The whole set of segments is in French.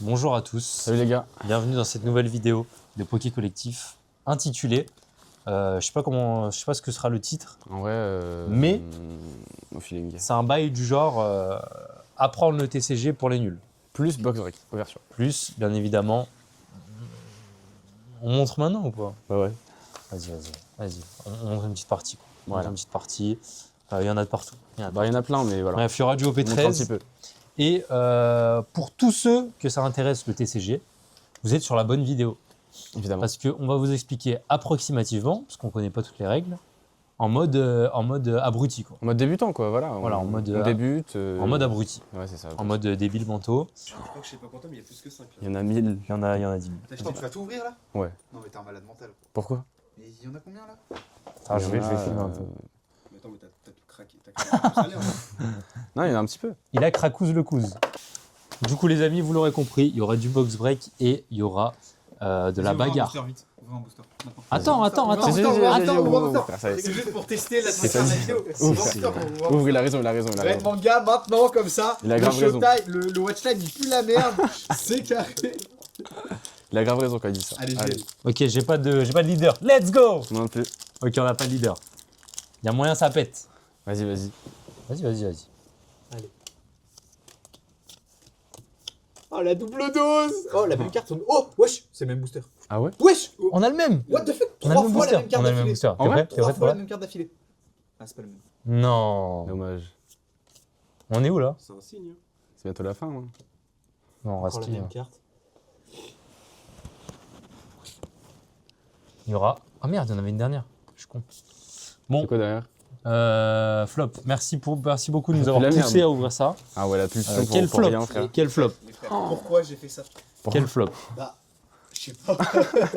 Bonjour à tous. Salut les gars. Bienvenue dans cette nouvelle vidéo de Poké Collectif intitulée, je sais pas ce que sera le titre. En vrai, mais au feeling. C'est un bail du genre apprendre le TCG pour les nuls. Plus box break, ouverture. Plus, bien évidemment, on montre maintenant ou pas? Ouais. Vas-y. On montre une petite partie. Quoi. On Voilà. montre une petite partie. Il y en a de partout. Il y en a plein, mais voilà. Bref, il y aura du On montre un petit OP13. peu. Et pour tous ceux que ça intéresse le TCG, vous êtes sur la bonne vidéo. Évidemment. Parce qu'on va vous expliquer approximativement, parce qu'on ne connaît pas toutes les règles, en mode abruti. Quoi. En mode débutant, quoi, voilà. Voilà, en mode débute. En mode abruti. Ouais, c'est ça. En mode débile manteau. Je crois que je sais pas combien, mais il y a plus que 5. Il y en a 1000. Il y en a 10 000. Attends, tu vas tout ouvrir là? Ouais. Non, mais t'es un malade mental. Pourquoi? Mais il y en a combien là? Ah, je vais filmer un peu. Mais attends, mais t'as tout craqué. T'as craqué tout salaire, là. Non, il y en a un petit peu. Il a cracouze le couze. Du coup, les amis, vous l'aurez compris, il y aura du box break et il y aura de la bagarre. Ouvre un booster, vite. Ouvre un booster. Maintenant. Attends. Ouvre un booster. Ça y est. C'est juste pour tester l'atmosphère de la vidéo. Ouvre, il a raison. Red Manga maintenant, comme ça. Il a grave raison. Le watchtime il pue la merde. C'est carré. Il a grave raison quand il dit ça. Allez. Ok, j'ai pas de leader. Let's go! Non plus. Ok, on n'a pas de leader. Il y a moyen, ça pète. Vas-y. Vas-y. Oh, la double dose. Oh, la même carte. Oh, wesh, c'est le même booster. Ah ouais? Wesh. On a le même. What the fuck? On a le 3 même fois la booster. même carte On a le même d'affilée. booster. En T'es vrai prêt? T'es 3 prêt fois pour la là? même carte d'affilée. Ah, c'est pas le même. Non. Dommage. On est où là? C'est un signe. C'est bientôt la fin, hein. Non, on reste Encore la même carte. Il y aura. Ah merde, il y en avait une dernière. Je suis con. Bon, C'est quoi derrière? flop. Merci beaucoup de nous La avoir merde. poussé à ouvrir ça. Ah ouais, la pulsion pour Quel flop. rien, frère. Quel flop. Les frères, pourquoi j'ai fait ça? Quel flop. Bah, je sais pas.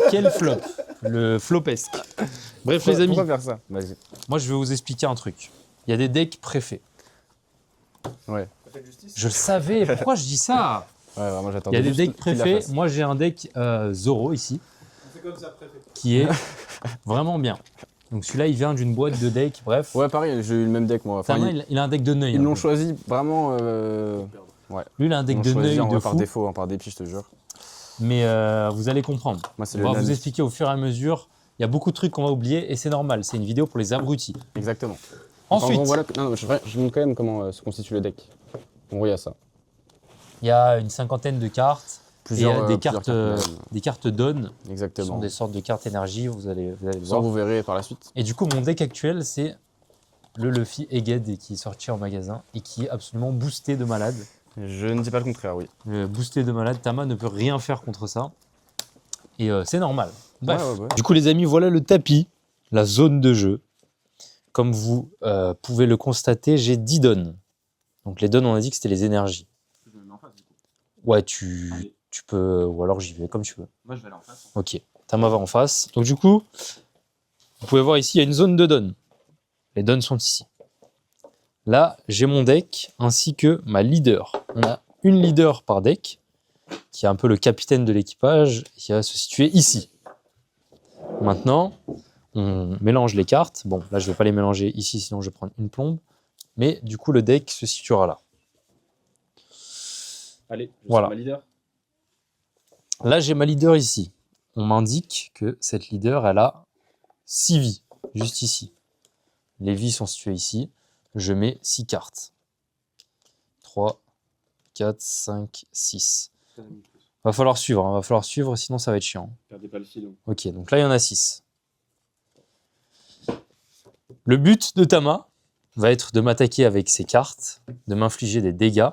Quel flop. Le flopesque. Bref, les amis, Pourquoi faire ça? Vas-y. moi je vais vous expliquer un truc. Il y a des decks préfets. Ouais. T'as fait justice? Je le savais. Pourquoi je dis ça? Ouais, vraiment, j'attendais. Il y a des juste decks qu'il la préfets. fasse. Moi j'ai un deck Zoro ici, On fait comme ça, préfet. qui est vraiment bien. Donc celui-là, il vient d'une boîte de decks. Bref. Ouais, pareil, j'ai eu le même deck, moi. Enfin, Tama, il a un deck de neuil. ils un l'ont peu. choisi vraiment. Lui, il a un Ils deck l'ont de choisi neuil en de vrai par fou. défaut, hein, par dépit, je te jure. Mais vous allez comprendre. Moi, c'est On le va vous Nami. expliquer au fur et à mesure. Il y a beaucoup de trucs qu'on va oublier et c'est normal. C'est une vidéo pour les abrutis. Exactement. Ensuite, En gros, voilà. Non, je montre quand même comment se constitue le deck. En gros, il y a ça. il y a une cinquantaine de cartes. Plusieurs, et plusieurs cartes même. des cartes donne, qui sont Exactement. des sortes de cartes énergie, vous allez le Ça, voir. vous verrez par la suite. Et du coup, mon deck actuel, c'est le Luffy Egged qui est sorti en magasin et qui est absolument boosté de malade. Je ne dis pas le contraire, oui. Boosté de malade, Tama ne peut rien faire contre ça. Et c'est normal. Bref. Ouais. Du coup, les amis, voilà le tapis, la zone de jeu. Comme vous pouvez le constater, j'ai 10 dons. Donc les dons, on a dit que c'était les énergies. Je me mets en face du coup. Ouais, tu peux, ou alors j'y vais comme tu veux. Moi, je vais aller en face. Ok, Tama va en face. Donc du coup, vous pouvez voir ici, il y a une zone de dons. Les dons sont ici. Là, j'ai mon deck ainsi que ma leader. On a une leader par deck, qui est un peu le capitaine de l'équipage, qui va se situer ici. Maintenant, on mélange les cartes. Bon, là, je ne vais pas les mélanger ici, sinon je vais prendre une plombe. Mais du coup, le deck se situera là. Allez, Voilà. ma leader. Là, j'ai ma leader ici. On m'indique que cette leader, elle a 6 vies, juste ici. Les vies sont situées ici. Je mets 6 cartes. 3, 4, 5, 6. Va falloir suivre, sinon ça va être chiant. Perdez pas le filon. Ok, donc là, il y en a 6. Le but de Tama va être de m'attaquer avec ses cartes, de m'infliger des dégâts.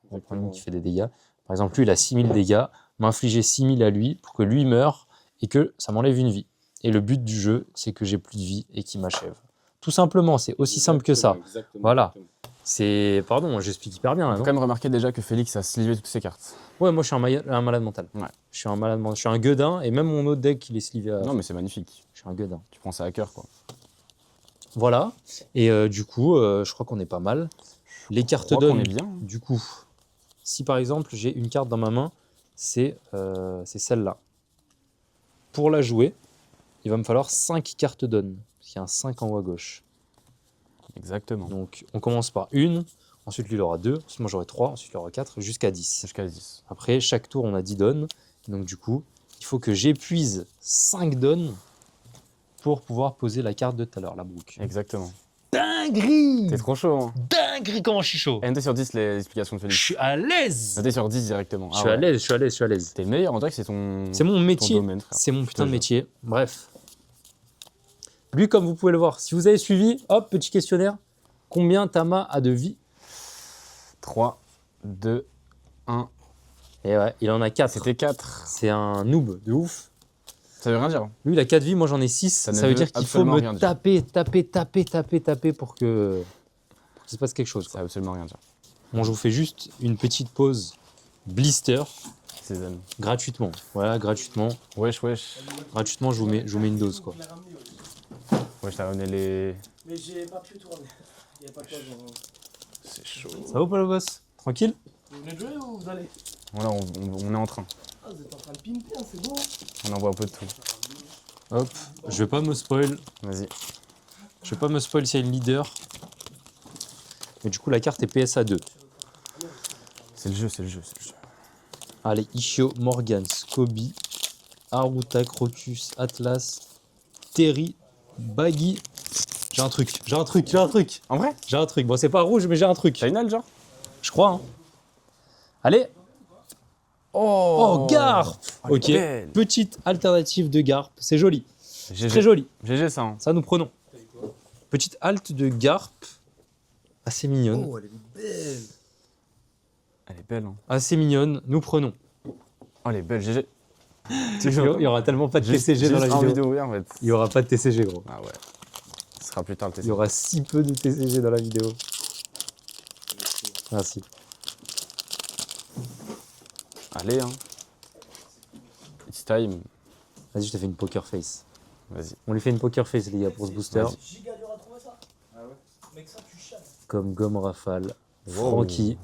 On va prendre une qui fait des dégâts. Par exemple, lui, il a 6000 dégâts. M'infliger 6000 à lui pour que lui meure et que ça m'enlève une vie. Et le but du jeu, c'est que j'ai plus de vie et qu'il m'achève. Tout simplement, c'est aussi simple que ça. Voilà. C'est... Pardon, j'explique hyper bien là, Faut non? quand même remarquer déjà que Félix a slivé toutes ses cartes. Ouais, moi je suis un malade mental. Ouais. Je suis un malade mental. Je suis un gueudin et même mon autre deck, il est slivé à... Non, mais c'est magnifique. Je suis un gueudin. Tu prends ça à cœur, quoi. Voilà. Et du coup, je crois qu'on est pas mal. Les cartes Je crois qu'on donnent. est bien. Du coup, si par exemple j'ai une carte dans ma main, c'est celle-là. Pour la jouer, il va me falloir 5 cartes donne. Il y a un 5 en haut à gauche. Exactement. Donc on commence par 1, Ensuite, lui, il aura 2. Ensuite, moi, j'aurai 3. Ensuite, il aura 4, jusqu'à 10. Jusqu'à 10. Après, chaque tour, on a 10 dons. Donc, du coup, il faut que j'épuise 5 dons pour pouvoir poser la carte de tout à l'heure, la Brooke. Exactement. Dinguerie! T'es trop chaud, hein. Dinguerie, comment je suis chaud! Et noté sur 10 les explications de Je Félix. suis à l'aise! Noté sur 10 directement. Je suis à l'aise, je suis à l'aise, je suis à l'aise. T'es le meilleur, on dirait que c'est ton. C'est mon métier. domaine, frère. C'est mon putain de jure. métier. Bref. Lui, comme vous pouvez le voir, si vous avez suivi, hop, petit questionnaire. Combien Tama a de vie? 3, 2, 1. Et ouais, il en a 4. C'était 4. C'est un noob de ouf. Ça veut rien dire. Lui, il a 4 vies, moi j'en ai 6. Ça Ça, ne veut veut dire qu'il faut absolument rien me dire. taper pour que qu'il se passe quelque chose. Ça Quoi. veut absolument rien dire. Bon, je vous fais juste une petite pause blister Ses amis. gratuitement. Voilà, gratuitement. Wesh, wesh. Gratuitement, je vous mets une dose. Quoi. Wesh, t'as ramené les. Mais j'ai pas pu tourner. Il y a pas de quoi, genre. C'est chaud. Ça va ou pas le boss? Tranquille? Vous venez de jouer ou vous allez? Voilà, on est en train. Ah, vous êtes en train de pimper, hein, c'est bon. On envoie un peu de tout. Hop, je vais pas me spoil. Vas-y. Je vais pas me spoil s'il y a une leader. Mais du coup, la carte est PSA 2. C'est le jeu, c'est le jeu, c'est le jeu. Allez, Ishio, Morgan, Scobie, Haruta, Crocus, Atlas, Terry, Baggy. J'ai un truc. En vrai? J'ai un truc. Bon, c'est pas rouge, mais j'ai un truc. Final, genre? Je crois. Hein. Allez. Oh, Garp. Oh, Ok. elle est belle. Petite alternative de Garp. C'est joli. GG. Très joli. GG, ça. Hein. Ça, nous prenons. Petite halte de Garp. Assez mignonne. Oh, elle est belle. Elle est belle, hein. Assez mignonne. Nous prenons. Oh, elle est belle, GG. Il y aura tellement pas de Juste- TCG dans la juste en vidéo. oui, en fait. Il y aura pas de TCG, gros. Ah ouais. Ce sera plus tard le Il TCG. y aura si peu de TCG dans la vidéo. Merci. Allez, hein. It's time. Vas-y, je te fais une poker face. Vas-y. On lui fait une poker face, les gars, pour ce booster. Vas-y. Giga dur à trouver ça. Ah ouais? Mec, ça, tu chasses. Comme Gomme Rafale, Wow. Francky,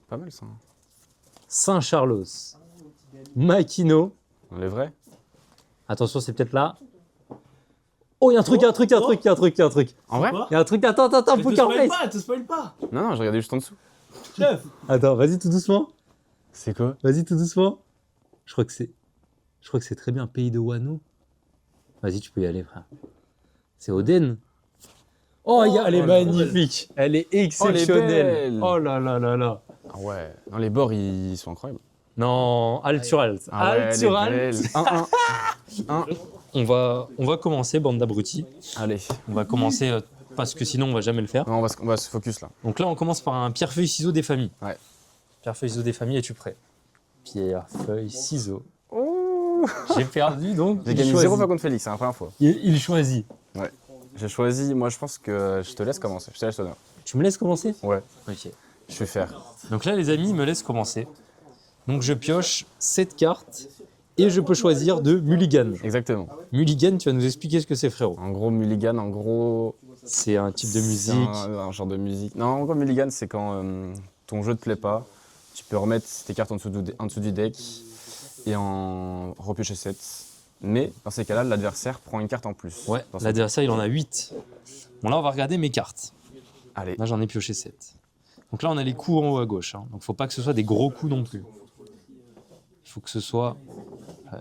Pas mal, ça. Hein. Saint-Charlos, Makino. On est vrai? Attention, c'est peut-être là. Oh, il y a un truc, il y a un truc, il y a un truc, il y a un truc, il y a un truc. En vrai? Il y a un truc, attends, Mais te poker spoil face. pas, te spoil pas. Non, non, je regardais juste en dessous. Chef. Attends, vas-y tout doucement. C'est quoi? Vas-y tout doucement. Je crois que c'est très bien, Pays de Wano. Vas-y, tu peux y aller, frère. C'est Oden. Oh, elle est elle est magnifique. Elle est exceptionnelle. belle. Oh là là là là. Ah ouais. Non, les bords, ils sont incroyables. Non, alt sur alt. Ah ouais, Alt elle sur est alt. belle. 1-1. On va commencer, bande d'abrutis. Allez. On va commencer parce que sinon on va jamais le faire. Non, on va se focus là. Donc là, on commence par un pierre-feuille-ciseaux des familles. Ouais. Pierre-feuille-ciseaux des familles, es-tu prêt? Pierre-feuille-ciseaux. Ouh. J'ai perdu donc. J'ai il gagné choisit. 0 fois contre Félix, c'est la première fois. Il choisit. J'ai choisi, moi je pense que je te laisse commencer. Je te laisse l'honneur. Tu me laisses commencer? Ouais. Ok. Je vais faire. Donc là, les amis, ils me laissent commencer. Donc je pioche 7 cartes et je peux choisir de Mulligan. Exactement. Mulligan, tu vas nous expliquer ce que c'est, frérot. En gros, Mulligan, en gros. C'est un type de c'est musique. un genre de musique. Non, en gros, Mulligan, c'est quand ton jeu te plaît pas. Tu peux remettre tes cartes en dessous du deck et en repiocher 7. Mais dans ces cas-là, l'adversaire prend une carte en plus. Ouais, Dans son- l'adversaire, il en a 8. Bon, là, on va regarder mes cartes. Allez. Là, j'en ai pioché 7. Donc là, on a les coups en haut à gauche. Hein. Donc, faut pas que ce soit des gros coups non plus. Il faut que ce soit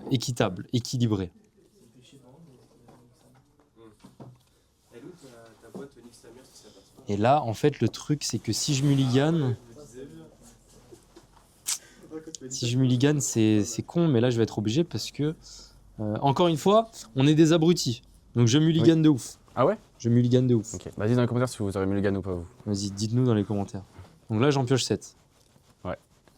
équitable, équilibré. Et là, en fait, le truc, c'est que si je mulligan... Si je mulligan, c'est con, mais là, je vais être obligé parce que... encore une fois, on est des abrutis. Donc, je mulligan de ouf. Ah ouais? Je mulligan de ouf. Ok. Bah, dis dans les commentaires si vous aurez Mulligan ou pas vous. Vas-y, dites-nous dans les commentaires. Donc là, j'en pioche 7.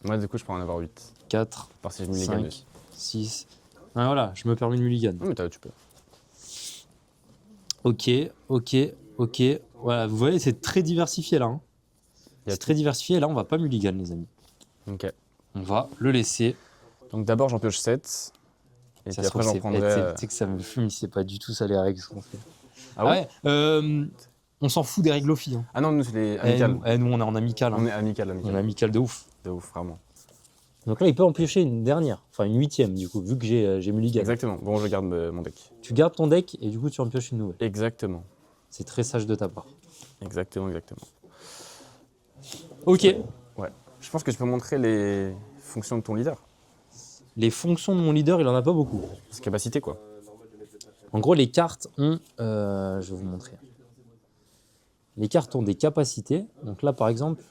Moi, du coup, je peux en avoir 8. 4, Par si je Mulligan 5, aussi. 6... Ah, voilà, je me permets de mulligan. Non, mais tu peux. Ok. Voilà, vous voyez, c'est très diversifié là. Hein. Y a C'est très diversifié. Là, on va pas mulligan, les amis. Ok. On va le laisser. Donc d'abord, j'en pioche 7. Et Ça puis se après, trouve, j'en c'est- prendrai. Tu sais que ça me fume, c'est pas du tout ça les règles qu'on fait. Ah ouais? On s'en fout des règles aux filles. Hein. Ah non, nous, c'est les Eh, amicales. nous, on est en amical. Hein. On est amical, On est amical. amical de ouf. De ouf, vraiment. Donc là, il peut en piocher une dernière. Enfin, une 8e, du coup, vu que j'ai mulligan. Exactement. Bon, je garde mon deck. Tu gardes ton deck et du coup, tu en pioches une nouvelle. Exactement. C'est très sage de ta part. Exactement. Ok. Je pense que tu peux montrer les fonctions de ton leader. Les fonctions de mon leader, il en a pas beaucoup. Ses capacités, quoi. En gros, les cartes ont... je vais vous montrer. Les cartes ont des capacités. Donc là, par exemple,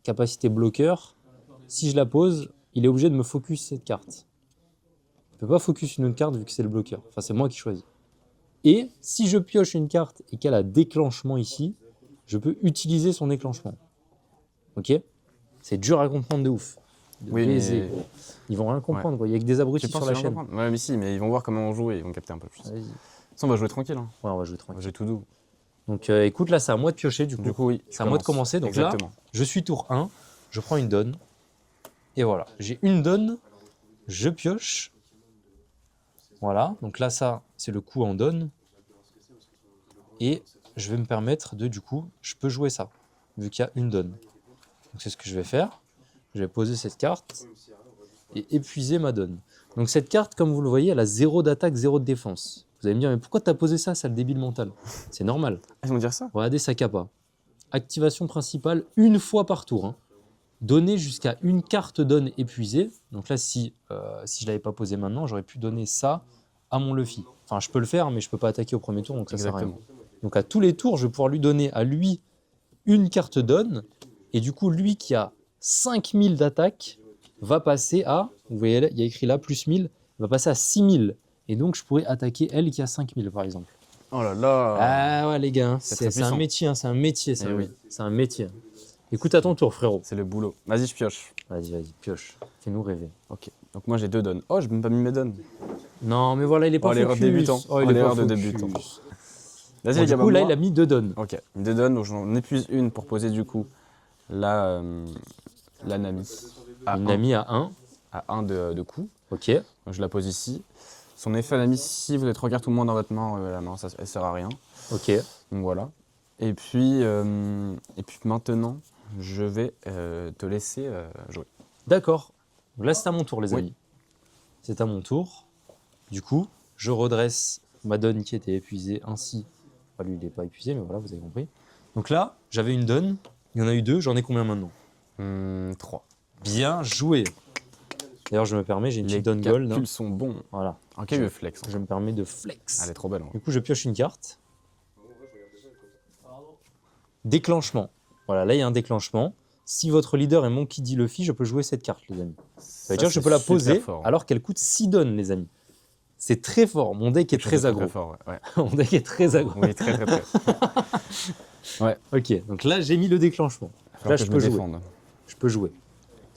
capacité bloqueur. Si je la pose, il est obligé de me focus cette carte. Il ne peut pas focus une autre carte vu que c'est le bloqueur. Enfin, c'est moi qui choisis. Et si je pioche une carte et qu'elle a déclenchement ici, je peux utiliser son déclenchement. Ok? C'est dur à comprendre de ouf. De Oui, baiser. mais Ils vont rien comprendre, quoi. Il y a que des abrutis tu sur penses la qu'ils vont chaîne. comprendre? Ouais, mais si, mais ils vont voir comment on joue et ils vont capter un peu plus. Vas-y. Ça, on va jouer tranquille. Hein. Ouais, on va jouer On va tranquille. jouer tout doux. Donc écoute, là, c'est à moi de piocher du coup. Du coup, oui. C'est à moi de commencer. Donc là, Exactement. je suis tour 1, je prends une donne. Et voilà, j'ai une donne, je pioche. Voilà, donc là, ça, c'est le coup en donne. Et je vais me permettre de, du coup, je peux jouer ça, vu qu'il y a une donne. Donc c'est ce que je vais faire. Je vais poser cette carte et épuiser ma donne. Donc cette carte, comme vous le voyez, elle a 0 d'attaque, 0 de défense. Vous allez me dire, mais pourquoi t'as posé ça, sale débile mental? C'est normal. Ah, ils vont dire ça? Regardez sa capa. Activation principale, une fois par tour. Hein. Donner jusqu'à une carte donne épuisée. Donc là, si je ne l'avais pas posé maintenant, j'aurais pu donner ça à mon Luffy. Enfin, je peux le faire, mais je ne peux pas attaquer au premier tour, donc ça sert à rien. Donc à tous les tours, je vais pouvoir lui donner à lui une carte donne. Et du coup, lui qui a 5000 d'attaque va passer à, vous voyez, là, il y a écrit là, plus 1000, va passer à 6000. Et donc, je pourrais attaquer elle qui a 5000, par exemple. Oh là là. Ah ouais, les gars, hein, C'est c'est très un puissant. métier, hein, c'est un métier, ça. Eh oui. C'est un métier. Écoute à ton tour, frérot. C'est le boulot. Vas-y, je pioche. Vas-y, pioche. Fais-nous rêver. Ok. Donc moi, j'ai 2 donnes. Oh, j'ai même pas mis mes donnes. Non, mais voilà, il est pas l'erreur focus. de débutant. Oh, il Oh, est l'erreur pas de focus. débutant. Bon, Vas-y, les du gars, coup, là, moi. il a mis 2 donnes. Ok. 2 donnes, donc j'en épuise une pour poser du coup la Nami. Une amie à 1. À 1 de coups. Ok. Donc, je la pose ici. Son effet Nami, si vous avez 3 cartes ou moins dans votre main, la main, ça, elle sert à rien. Ok. Donc voilà. Et puis maintenant, je vais te laisser jouer. D'accord. Donc là, c'est à mon tour, les Oui. amis. C'est à mon tour. Du coup, je redresse ma donne qui était épuisée ainsi. Enfin, lui, il n'est pas épuisé, mais voilà, vous avez compris. Donc là, j'avais une donne. Il y en a eu 2. J'en ai combien maintenant? 3. Bien joué. D'ailleurs, je me permets, j'ai une petite donne gold. Les hein. calculs sont bons. Voilà. Ok, le flex. Je me permets de flex. Elle est trop belle. Hein. Du coup, je pioche une carte. Déclenchement. Voilà, là, il y a un déclenchement. Si votre leader est Monkey D. Luffy, je peux jouer cette carte, les amis. Ça veut dire que je peux la poser alors qu'elle coûte 6 donnes, les amis. C'est très fort. Mon deck est très aggro. Très fort, ouais. Mon deck est très aggro. Oui, très. Ok, donc là, j'ai mis le déclenchement. Là, Là, je je me peux jouer. défendre. Je peux jouer.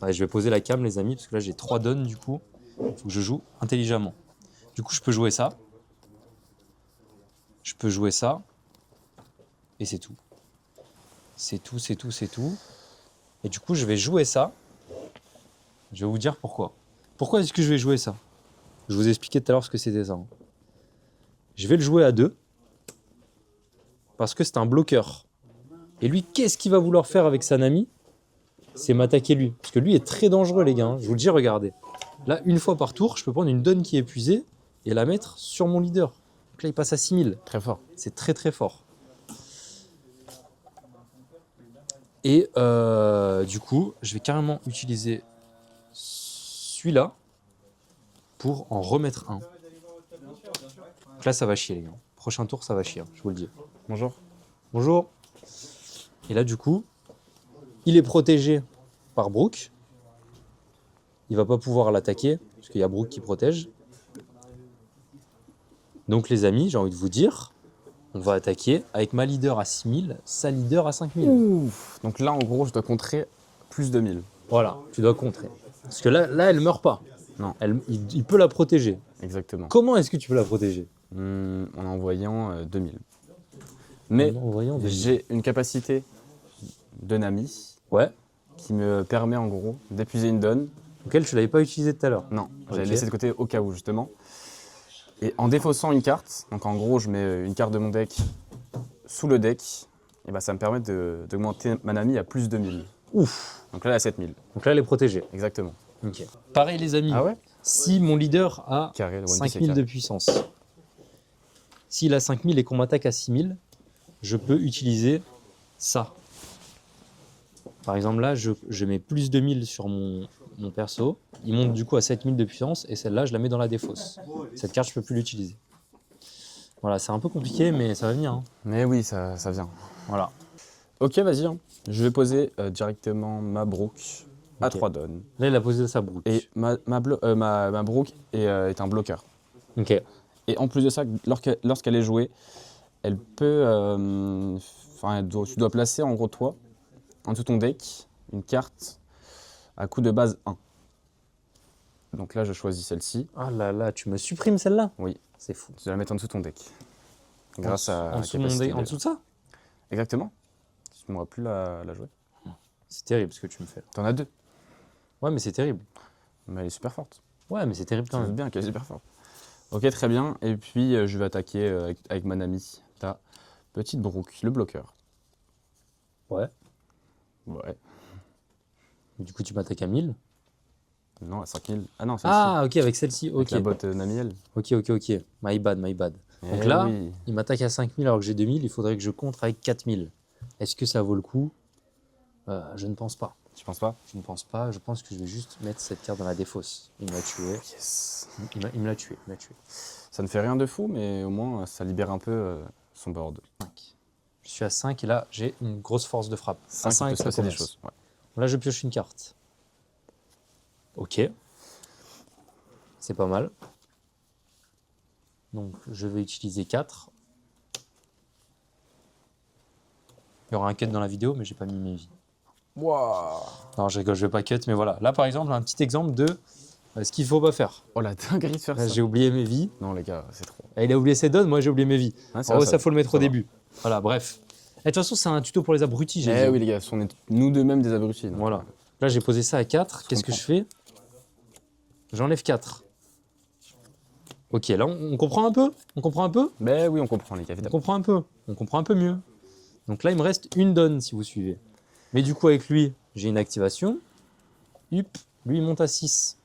Allez, je vais poser la cam, les amis, parce que là, j'ai 3 donnes, du coup. Il faut que je joue intelligemment. Du coup, je peux jouer ça. Je peux jouer ça. Et c'est tout. C'est tout. Et du coup, je vais jouer ça. Je vais vous dire pourquoi. Pourquoi est-ce que je vais jouer ça? Je vous ai expliqué tout à l'heure ce que c'était ça. Hein. Je vais le jouer à 2. Parce que c'est un bloqueur. Et lui, qu'est-ce qu'il va vouloir faire avec sa Nami? C'est m'attaquer lui. Parce que lui est très dangereux, les gars. Hein. Je vous le dis, regardez. Là, une fois par tour, je peux prendre une donne qui est épuisée et la mettre sur mon leader. Donc là, il passe à 6000. Très fort. C'est très très fort. Et du coup, je vais carrément utiliser celui-là pour en remettre un. Donc là, ça va chier, les gars. Prochain tour, ça va chier, je vous le dis. Bonjour. Bonjour. Et là, du coup, il est protégé par Brook. Il va pas pouvoir l'attaquer, parce qu'il y a Brook qui protège. Donc, les amis, j'ai envie de vous dire, on va attaquer avec ma leader à 6000, sa leader à 5000. Ouf. Donc là, en gros, je dois contrer plus de 1000. Voilà, tu dois contrer. Parce que là elle meurt pas. Non. Il peut la protéger. Exactement. Comment est-ce que tu peux la protéger? En envoyant 2000. Mais En voyant des- j'ai une capacité de Nami Ouais. qui me permet en gros d'épuiser une donne. Auquel tu l'avais pas utilisé tout à l'heure. Non, j'avais Ok. laissé de côté au cas où justement. Et en défaussant une carte, donc en gros je mets une carte de mon deck sous le deck, et bah ça me permet d'augmenter ma Nami à plus de 1000. Ouf. Donc là elle a 7000, Donc là, elle est protégée. exactement. Ok. Pareil, les amis. Ah ouais? Si mon leader a Carré, le One Piece, c'est 5000 de carré. puissance, s'il a 5000 et qu'on m'attaque à 6000, je peux utiliser ça. Par exemple, là, je mets plus de 1000 sur mon perso. Il monte du coup à 7000 de puissance et celle-là, je la mets dans la défausse. Cette carte, je peux plus l'utiliser. Voilà, c'est un peu compliqué, mais ça va venir. Hein. Mais oui, ça vient. Voilà. Ok, vas-y. Hein. Je vais poser directement ma Brook à Ok. 3 donnes. Là, il a posé sa brook. Et ma Brook est un bloqueur. Ok. Et en plus de ça, lorsqu'elle est jouée, elle peut. Tu dois placer en gros toi, en dessous de ton deck, une carte à coût de base 1. Donc là, je choisis celle-ci. Ah là là, tu me supprimes celle-là? Oui. C'est fou. Tu dois la mettre en dessous de ton deck. Grâce à En la dessous, de capacité en dessous de ça? Exactement. Tu ne m'auras plus la jouer. C'est terrible ce que tu me fais là. T'en as 2. Ouais, mais c'est terrible. Mais elle est super forte. Ouais, mais c'est terrible Tu quand sais même. bien qu'elle est super forte. Ok, très bien. Et puis, je vais attaquer avec ma Nami, ta petite Brook, le bloqueur. Ouais. Ouais. Du coup, tu m'attaques à 1000. Non, à 5000. Ah non, celle-ci. Ah, ok, avec celle-ci. Avec Ok. la botte Nami, elle. Ok, ok, ok. My bad, my bad. Donc Eh là, oui. il m'attaque à 5000 alors que j'ai 2000. Il faudrait que je contre avec 4000. Est-ce que ça vaut le coup? Je ne pense pas. Tu penses pas? Je ne pense pas. Je pense que je vais juste mettre cette carte dans la défausse. Il m'a tué. Yes. Il me l'a tué. Il m'a tué. Ça ne fait rien de fou, mais au moins, ça libère un peu son board. 5. Je suis à 5 et là, j'ai une grosse force de frappe. 5, à il 5, peut se ça passer des commence. choses. Ouais. Là, je pioche une carte. Ok. C'est pas mal. Donc, je vais utiliser 4. Il y aura un cut dans la vidéo, mais j'ai pas mis mes vies. Waouh. Non, je rigole, je vais pas cut, mais voilà. Là, par exemple, un petit exemple de ce qu'il faut pas faire. Oh la dinguerie de faire Là, ça. j'ai oublié mes vies. Non, les gars, c'est trop. Et il a oublié ses donnes, moi j'ai oublié mes vies. Ouais, En gros, ça faut le mettre au va. début. Voilà, bref. Et de toute façon, c'est un tuto pour les abrutis, j'ai Eh dit. oui, les gars, on est nous deux mêmes des abrutis. donc. Voilà. Là, j'ai posé ça à 4. Qu'est-ce que je fais? J'enlève 4. Ok, là, on comprend un peu? On comprend un peu? Ben oui, on comprend, les gars, On évidemment. comprend un peu. On comprend un peu mieux. Donc là, il me reste une donne, si vous suivez. Mais du coup, avec lui, j'ai une activation. Hup, lui, il monte à 6.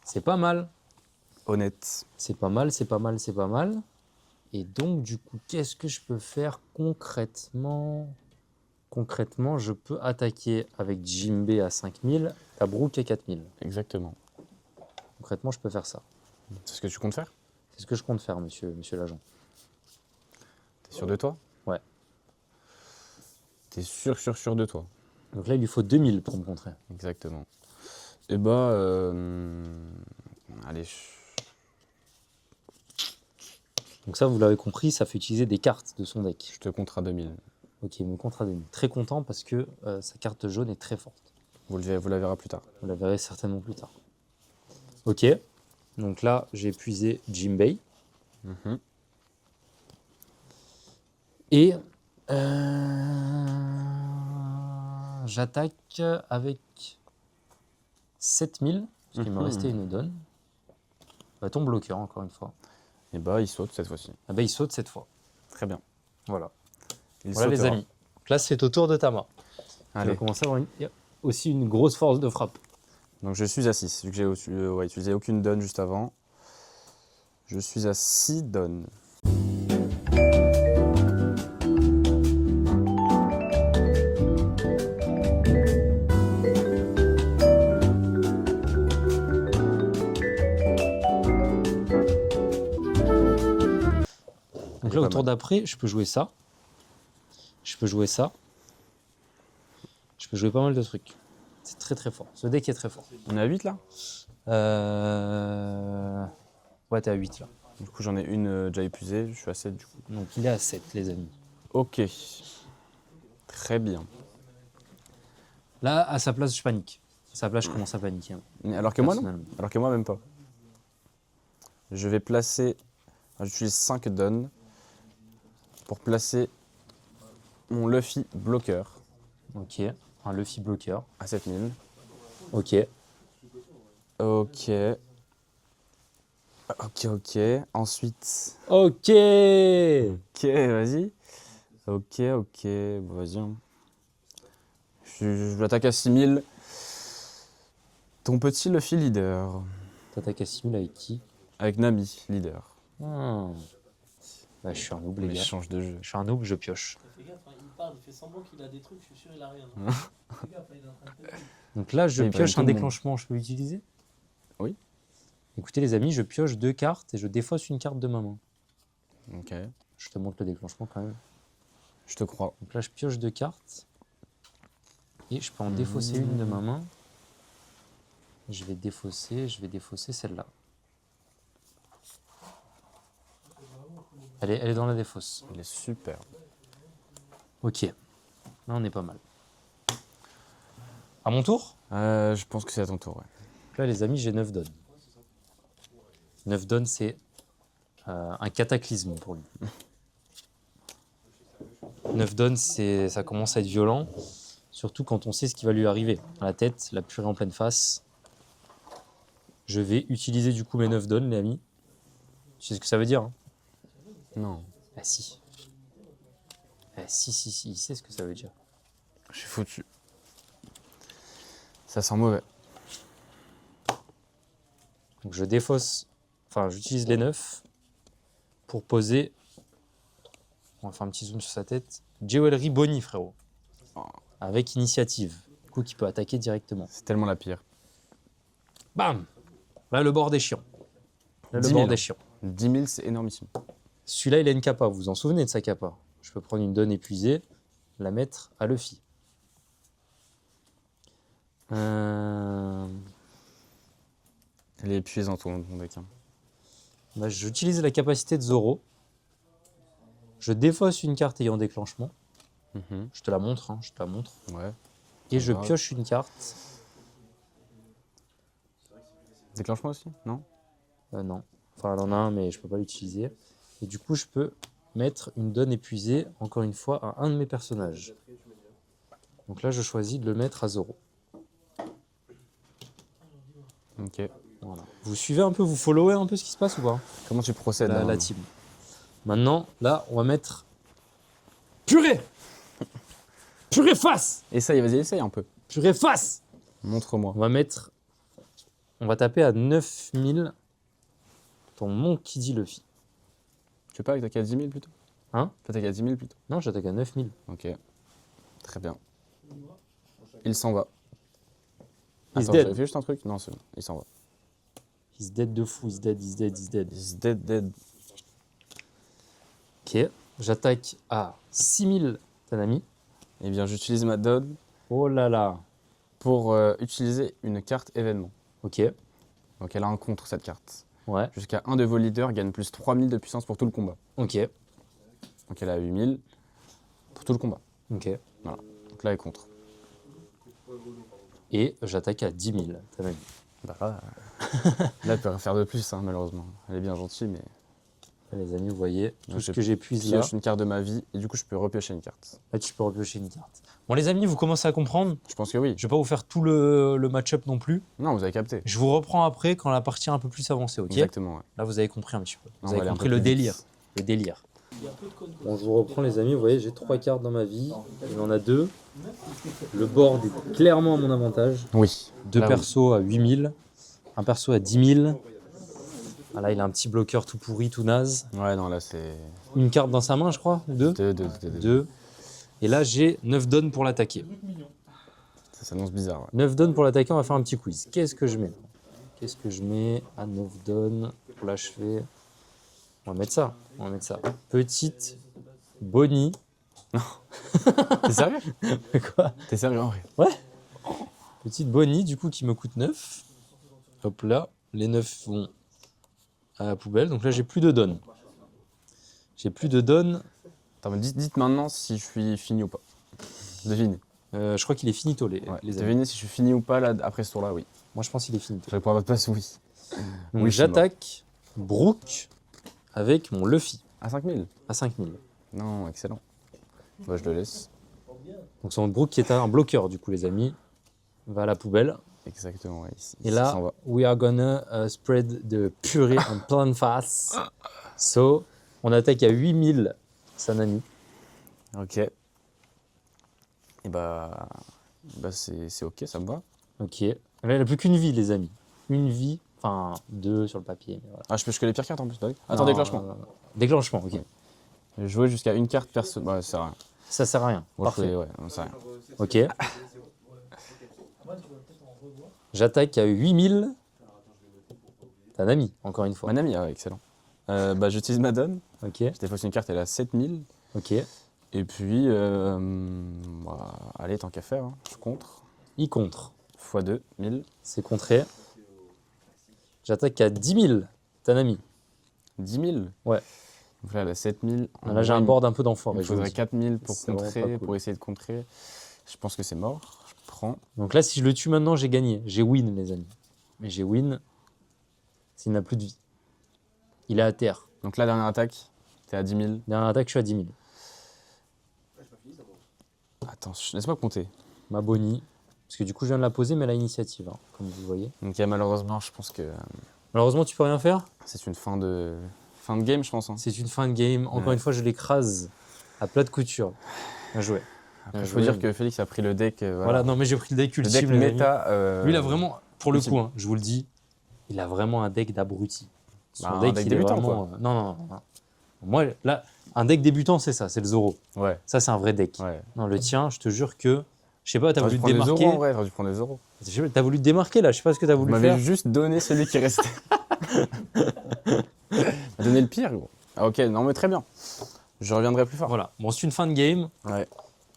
C'est pas mal. Honnête. C'est pas mal, c'est pas mal, c'est pas mal. Et donc, du coup, qu'est-ce que je peux faire concrètement? Concrètement, je peux attaquer avec Jimbe à 5000, Tabrook à 4000. Exactement. Concrètement, je peux faire ça. C'est ce que tu comptes faire? C'est ce que je compte faire, monsieur l'agent. T'es sûr de toi? Ouais. T'es sûr de toi? Donc là, il lui faut 2000 pour me contrer. Exactement. Et bah, allez. Donc ça, vous l'avez compris, ça fait utiliser des cartes de son deck. Je te compte à 2000. Ok, il me contre à 2000. Très content parce que sa carte jaune est très forte. Vous la verrez plus tard. Vous la verrez certainement plus tard. Ok, donc là, j'ai épuisé Jimbei. Mhm. Et j'attaque avec 7000, parce qu'il me Mhm. restait une donne. Bâton bloqueur, encore une fois. Et bah, il saute cette fois-ci. Ah ben, il saute cette fois. Très bien. Voilà. Il Voilà les sautera. amis. Donc là, c'est au tour de Tama. Il Allez. va commencer à avoir aussi une grosse force de frappe. Donc je suis à 6, vu que j'ai utilisé aucune donne juste avant. Je suis à 6 donnes. Donc est là, au pas tour mal. d'après, je peux jouer ça. Je peux jouer ça. Je peux jouer pas mal de trucs. C'est très très fort. Ce deck est très fort. On est à 8 là? Ouais, t'es à 8 là. Du coup j'en ai une déjà épuisée, je suis à 7 du coup. Donc il est à 7, les amis. Ok. Très bien. Là, à sa place, je panique. À sa place, je commence à paniquer. Hein, Mais alors que moi non? personnellement. Alors que moi même pas. Je vais placer... J'utilise 5 donnes pour placer mon Luffy bloqueur Ok. Un Luffy bloqueur. à 7000. Ok. Ok. Ok. Ensuite... Ok. Ok, vas-y. Ok. Bon, vas-y. Hein. Je l'attaque à 6000. Ton petit Luffy leader. T'attaques à 6000 avec qui? Avec Nami, leader. Ah. Bah, je suis un noob, les Mais gars. change de jeu. Je suis un noob, je pioche. Fais gaffe, hein, il parle, il fait semblant qu'il a des trucs, je suis sûr il a rien. Fais gaffe, hein, il est en train de te dire. Donc là, je Oui, pioche tout un le monde. déclenchement. Je peux l'utiliser? Oui. Écoutez, les amis, je pioche 2 cartes et je défausse une carte de ma main. Ok, Je te montre le déclenchement quand même. je te crois. Donc là, je pioche 2 cartes. Et je peux en défausser une de ma main. Je vais défausser celle-là. Elle est dans la défausse. Il est super. Ok. Là, on est pas mal. À mon tour? Je pense que c'est à ton tour, ouais. Donc là, les amis, j'ai 9 donnes. 9 donnes, c'est un cataclysme pour lui. 9 donnes, ça commence à être violent, surtout quand on sait ce qui va lui arriver. À la tête, la purée en pleine face. Je vais utiliser du coup mes 9 donnes, les amis. Tu sais ce que ça veut dire, hein? Non, Ah si. Ah si, il sait ce que ça veut dire. je suis foutu. Ça sent mauvais. Donc je défausse, enfin j'utilise les 9 pour poser, on va faire un petit zoom sur sa tête, Jewelry Bonnie, frérot. Avec initiative, du coup qui peut attaquer directement. C'est tellement la pire. Bam! Là le bord des chiants. Là 10 le 000. bord des chiants. 10 000, c'est énormissime. Celui-là il a une capa, vous vous en souvenez de sa capa? Je peux prendre une donne épuisée, la mettre à Luffy. Elle est épuisante, ton deck. Hein. Bah, j'utilise la capacité de Zoro. Je défausse une carte ayant déclenchement. Je te la montre, hein, je te la montre. Ouais. Et je va. pioche une carte. Déclenchement aussi? Non? Non. Enfin, elle en a un, mais je peux pas l'utiliser. Et du coup, je peux mettre une donne épuisée, encore une fois, à un de mes personnages. Donc là, je choisis de le mettre à Zoro. Ok. Voilà. Vous suivez un peu, vous followez un peu ce qui se passe ou pas? Comment tu procèdes La hein team. Maintenant, là, on va mettre... Purée! Purée face! Essaye, vas-y, essaye un peu. Purée face! Montre-moi. On va mettre... On va taper à 9000 ton Monkey D. Luffy. Tu veux pas attaquer à 10 000 plutôt? Hein? Attaquer à 10 000 plutôt? Non, j'attaque à 9000. Ok. Très bien. Il s'en va. He's Attends, dead. j'ai fait juste un truc? Non, c'est bon. Il s'en va. He's dead de fou, he's dead. He's dead. Ok, j'attaque à 6000 Tanami. Eh bien, j'utilise ma donne Oh là là. pour utiliser une carte événement. Ok, Donc elle a un contre cette carte. ouais, Jusqu'à un de vos leaders gagne plus 3000 de puissance pour tout le combat. ok, Donc elle a 8000 pour tout le combat. ok. Donc là elle contre. Et j'attaque à 10 000 Tanami. Bah, là elle peut rien faire de plus hein, malheureusement. Elle est bien gentille mais Là, les amis, vous voyez, tout Donc, ce je que j'épuise là, pioche une carte de ma vie et du coup je peux repiocher une carte. là, tu peux repiocher une carte. Bon, les amis, vous commencez à comprendre. Je pense que oui. Je vais pas vous faire tout le match-up non plus. Non, vous avez capté. Je vous reprends après quand la partie est un peu plus avancée, ok? Exactement. Ouais. Là, vous avez compris un petit peu. On Vous va avez aller un compris peu le plus vite. délire. Le délire. Il y a peu de connes. Bon, je vous reprends les amis, vous voyez, j'ai 3 cartes dans ma vie, il en a 2. Le board est clairement à mon avantage. Oui. 2 Là, oui. persos à 8000, un perso à 10 000. Ah, là, il a un petit bloqueur tout pourri, tout naze. Ouais, non, là c'est. Une carte dans sa main, je crois, ou 2. Deux. 2. Et là, j'ai 9 donnes pour l'attaquer. Ça s'annonce bizarre. Ouais. 9 donnes pour l'attaquer, on va faire un petit quiz. Qu'est-ce que je mets? Qu'est-ce que je mets à 9 donnes pour l'achever? On va mettre ça. On va mettre ça. Petite Bonnie. T'es sérieux? Quoi? T'es sérieux en vrai? Petite Bonnie, du coup, qui me coûte 9. Hop là. Les 9 vont à la poubelle. Donc là, j'ai plus de donnes. J'ai plus de donnes. Attends, mais dites maintenant si je suis fini ou pas. Devinez. Je crois qu'il est finito, les Ouais. amis. Devinez si je suis fini ou pas là, après ce tour-là, oui. Moi, je pense qu'il est finito. Je réponds à votre place, oui. Donc Oui, je suis mort. j'attaque Brooke avec mon Luffy À 5000? à 5000. Non, excellent. Bah, je le laisse. Donc son Brooke qui est un bloqueur, du coup, les amis, va à la poubelle. Exactement, ouais. Et Il là, s'en va. we are gonna spread the purée en pleine face. So, on attaque à 8000 Sanami. Ok. Et bah c'est ok, ça me va. Ok. Là, il n'a plus qu'une vie, les amis. Une vie, enfin 2 sur le papier. Mais voilà. Ah, je pêche que les pires cartes en plus, d'accord. Attends, Non, déclenchement. Déclenchement, ok. Jouer jusqu'à une carte perso. Bah, ça sert à rien. Ça sert à rien. Bon, Parfait. ouais, non, ça sert à rien. Ok. Moi, tu vas peut-être en revoir. J'attaque à 8000. T'as un ami, encore une fois. Mon ami, ouais, excellent. Bah, j'utilise ma donne. Ok, Je défausse une carte, elle est à 7000. ok. Et puis, bah, allez, tant qu'à faire, hein, je contre. Il contre. x2, 1000. C'est contré. J'attaque à 10 000. T'as un ami. 10 000. Ouais. Donc là, elle a 7000. Là, j'ai un board un peu Il d'enfant. me faudrait 4000 pour C'est vraiment contrer, pas cool. pour essayer de contrer. Je pense que c'est mort. Je prends. Donc là, si je le tue maintenant, j'ai gagné. J'ai win, les amis. Mais j'ai win s'il n'a plus de vie. Il est à terre. Donc là, dernière attaque, t'es à 10 000. Dernière attaque, je suis à 10 000. Attends, laisse-moi compter. Ma Bonnie. Parce que du coup, je viens de la poser, mais elle a l'initiative, hein, comme vous le voyez. Donc malheureusement, je pense que Malheureusement, tu peux rien faire. c'est une fin de game, je pense. Hein. C'est une fin de game. Encore Ouais. une fois, je l'écrase à plat de couture. Bien joué. Après, Bien il faut joué. dire que Félix a pris le deck. Voilà, non, mais j'ai pris le deck le ultime. deck les amis. méta. Lui, il a vraiment, pour le ultime. coup, hein, je vous le dis, il a vraiment un deck d'abruti. Son Bah, un deck, deck il est débutant, vraiment, non, non, non. Moi, là, un deck débutant, c'est ça, c'est le Zoro. Ouais, Ça, c'est un vrai deck. ouais. Non, le tien, je te jure que, je sais pas, t'as T'aurais voulu dû te prendre des démarquer. euros en vrai, t'aurais dû prendre des euros. Je sais pas, t'as voulu te démarquer là, je sais pas ce que t'as Vous voulu m'avez faire. juste donné celui qui restait. M'a donné le pire, gros. Ah, ok, non, mais très bien. Je reviendrai plus fort. Voilà, bon, c'est une fin de game. Ouais,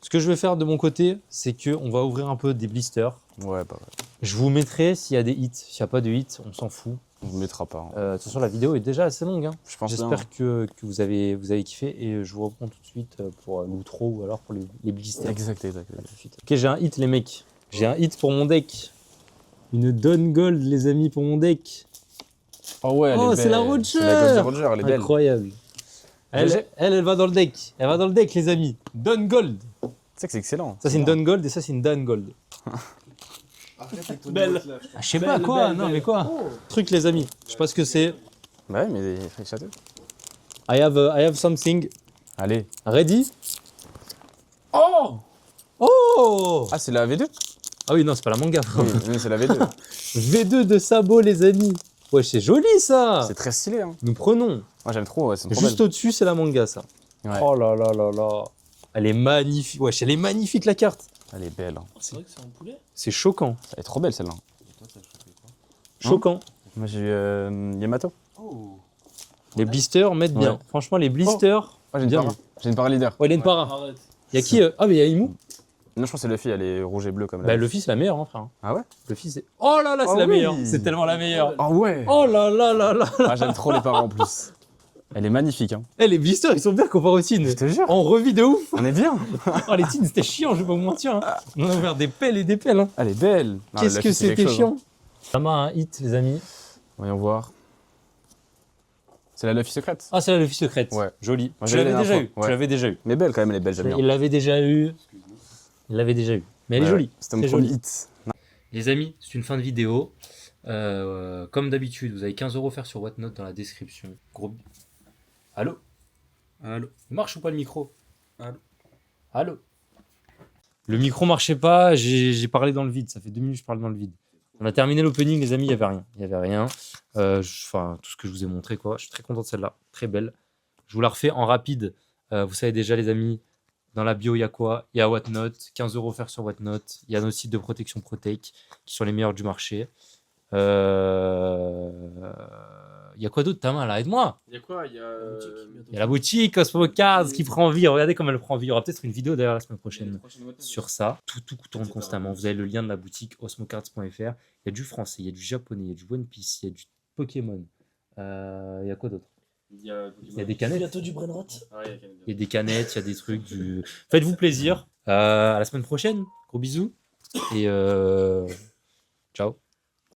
Ce que je vais faire de mon côté, c'est qu'on va ouvrir un peu des blisters. ouais, bah ouais. Je vous mettrai s'il y a des hits. S'il n'y a pas de hits, on s'en fout. On ne mettra pas. Hein. De toute façon, la vidéo est déjà assez longue. Hein. Je pense bien. J'espère que vous avez kiffé et je vous reprends tout de suite pour l'outro ou alors pour les blisters. Exact. À tout de suite. Ok, j'ai un hit, les mecs. J'ai un hit pour mon deck. Une Dawn Gold, les amis, pour mon deck. Oh ouais, elle Oh, est c'est la belle. Roger. C'est la Gold de Roger, elle est belle. Incroyable. Elle va dans le deck. Elle va dans le deck, les amis. Dawn Gold. Tu sais que c'est excellent. Ça, c'est une Dawn Gold et ça, c'est une Dan Gold. Belle. Ah, je sais pas quoi, belle, non, belle. mais quoi. Oh. Truc, les amis. Je sais pas ce que c'est. Bah ouais, mais il château. I have something. Allez. Ready? Oh! Oh! Ah, c'est la V2. Ah oui, non, c'est pas la manga. frère. Oui, c'est la V2. V2 de sabot, les amis. Ouais, c'est joli ça. C'est très stylé. Hein. Nous prenons. Moi, j'aime trop. Ouais, c'est trop Juste au-dessus, c'est la manga, ça. belle. Ouais. Oh là là là là. Elle est magnifique. Wesh, elle est magnifique, la carte. Elle est belle. Hein. C'est vrai que c'est un poulet. C'est choquant. Elle est trop belle, celle-là. Choquant. Moi, j'ai eu Yamato. Oh. Les blisters mettent bien. Ouais. Franchement, les blisters. Oh, j'ai une bien. para. J'ai une para leader. Ouais, il y a une para. Arrête. Il y a qui Ah, mais il y a Imu. Non, je pense que c'est Luffy, elle est rouge et bleue comme Bah, Luffy, c'est la meilleure, hein, frère. Ah ouais? Luffy, c'est. Oh là là, c'est Oh la oui. meilleure. C'est tellement la meilleure. Ah ouais. Oh là là là là. Ah, j'aime trop les paras en plus. Elle est magnifique. Hein. Eh, les blisters, ils sont bien comparés aux teens. Je te jure. On revit de ouf. On est bien. Oh, les teens, c'était chiant, je vais pas vous mentir. Hein. On a ouvert des pelles et des pelles. Hein. Elle est belle. Non, Qu'est-ce Luffy, que c'est quelque c'était chose, chiant. Ça m'a un hit, les amis. hein. Voyons voir. C'est la Luffy secrète. Ah, c'est la Luffy secrète. Ouais. Jolie. Moi, Tu j'avais l'avais la déjà dernière eu. fois. Tu Ouais. l'avais déjà eu. Mais belle quand même, elle est belle, j'aime bien. Il l'avait déjà eu. Il l'avait déjà eu. Mais elle est Ouais, jolie. C'était mon C'est premier joli. hit. Les amis, c'est une fin de vidéo. Comme d'habitude, vous avez 15 € offerts sur Whatnot dans la description. Gros. Allô? Allô? Il marche ou pas le micro? Allô? Allô? Le micro marchait pas, j'ai parlé dans le vide. Ça fait 2 minutes que je parle dans le vide. On a terminé l'opening, les amis, il n'y avait rien. Il n'y avait rien. Enfin, tout ce que je vous ai montré, quoi. Je suis très content de celle-là. Très belle. Je vous la refais en rapide. Vous savez déjà, les amis, dans la bio, il y a quoi? Il y a Whatnot, 15 € offerts sur Whatnot. Il y a nos sites de protection Protec, qui sont les meilleurs du marché. Il y a quoi d'autre, ta main, là? Aide-moi! Il y a quoi? Il y a. Il y a la boutique Osmo Cards qui prend vie. Regardez comme elle prend vie. Il y aura peut-être une vidéo d'ailleurs la semaine prochaine sur ça. Tout tourne constamment. Vous avez le lien de la boutique osmocards.fr. Il y a du français, il y a du japonais, il y a du One Piece, il y a du Pokémon. Il y a quoi d'autre? Il y a des canettes. Bientôt du brainrot. Il y a des canettes, il y a des trucs. Faites-vous plaisir. À la semaine prochaine. Gros bisous. Et ciao.